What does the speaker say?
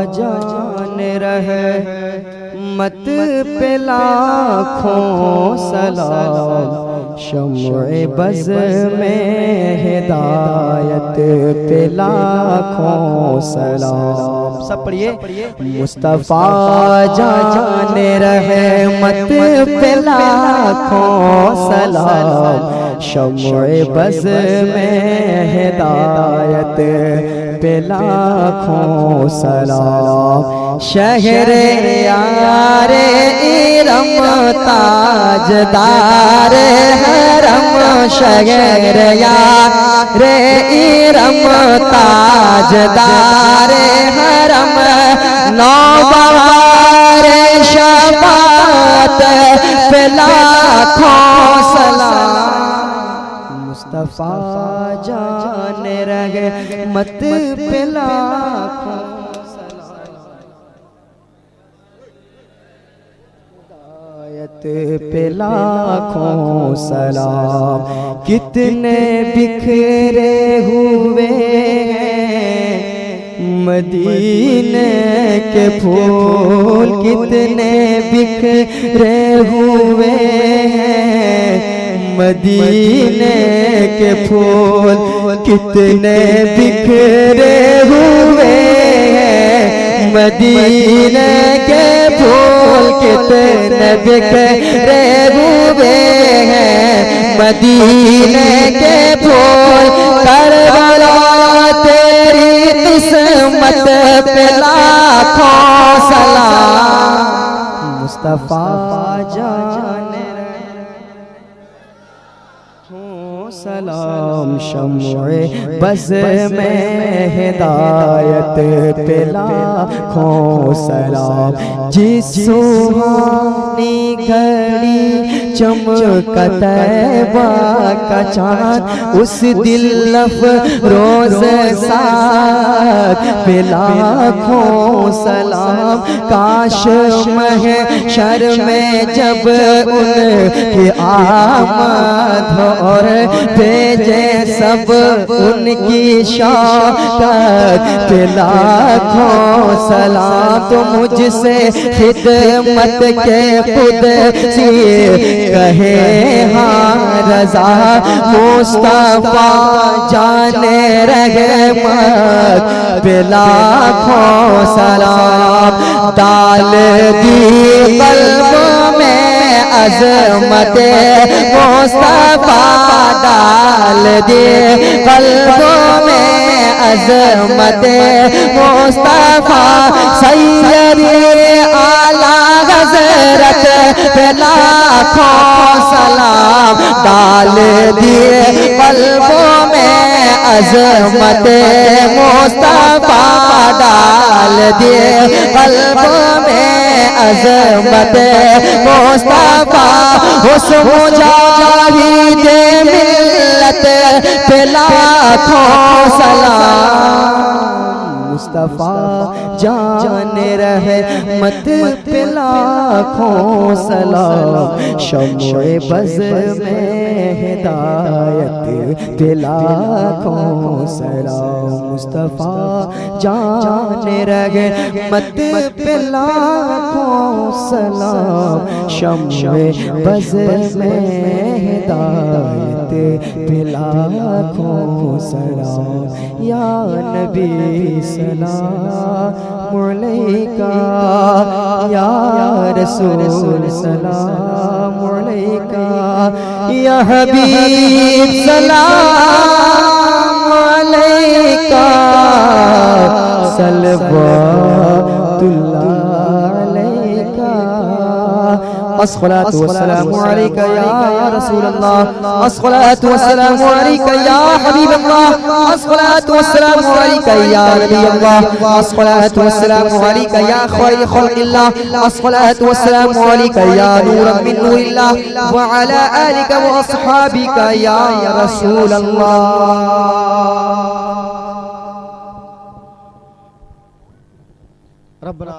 جان رہے مت پہ لاکھوں سلام، شمع بز میں ہدایت پہ لاکھوں سلام۔ سب پڑھیے، مصطفیٰ جان رہے مت پہ لاکھوں سلام، شمع بز میں ہدایت پہ لاکھوں سلام۔ شہر یار ارم تاجدار حرم، شہر یار ارم تاجدار حرم، نوبہار شفاعت پہ لاکھوں سلام۔ مصطفیٰ جان رہے مت پہ لاکھوں پہ لاکھوں سلام۔ کتنے بکھرے ہوئے ہیں مدینے کے پھول، کتنے بکھرے ہوئے ہیں مدینے کے پھول، کتنے بکھرے ہوئے ہیں مدینے کے پھول، کتنے بکھرے ہوئے ہیں مدینے کے پھول، کربلا تیری قسمت پہ لاکھوں سلام۔ مصطفیٰ جان سلام، شمع بز میں ہدایت پہ لاکھوں سلام۔ جس سہانی گھڑی چمکا طیبہ کا چاند، اس دل افروز ساتھ پہ لاکھوں سلام۔ کاش محشر میں جب ان کی آمد اور بھیجے سب ان کی شوقت پہ لاکھوں سلام۔ تو مجھ سے خدمت کے قدسی کہے ہاں رضا، مصطفیٰ جان رحمت پہ لاکھوں سلام۔ ڈال دی قلب میں عظمت مصطفیٰ، ڈال دی قلبوں میں عظمت مصطفیٰ، سیدی اعلیٰ حضرت پہ لاکھوں سلام۔ ڈال دی قلبوں میں عظمت مصطفیٰ، ڈال دی قلبوں میں عظمت مصطفیٰ، اس مجاہد ملت پہ لاکھوں سلام۔ مصطفیٰ جان رحمت پہ لاکھوں سلام، شمع بز میں ہدایت پہ لاکھوں سلام۔ مصطفیٰ جان رحمت پہ لاکھوں سلام، شمع بز میں ہدایت پہ لاکھوں سلام۔ یا نبی سلام علیکہ، یا رسول سلام علیکہ، یا حبیب سلام علیکہ، صلوات اللہ علیکہ۔ الصلاة والسلام عليك يا رسول الله، الصلاة والسلام عليك يا حبيب الله، الصلاة والسلام عليك يا نبي الله، الصلاة والسلام عليك يا خير خلق الله، الصلاة والسلام عليك يا نورا من نور الله، وعلى آلك وأصحابك يا رسول الله۔ ربنا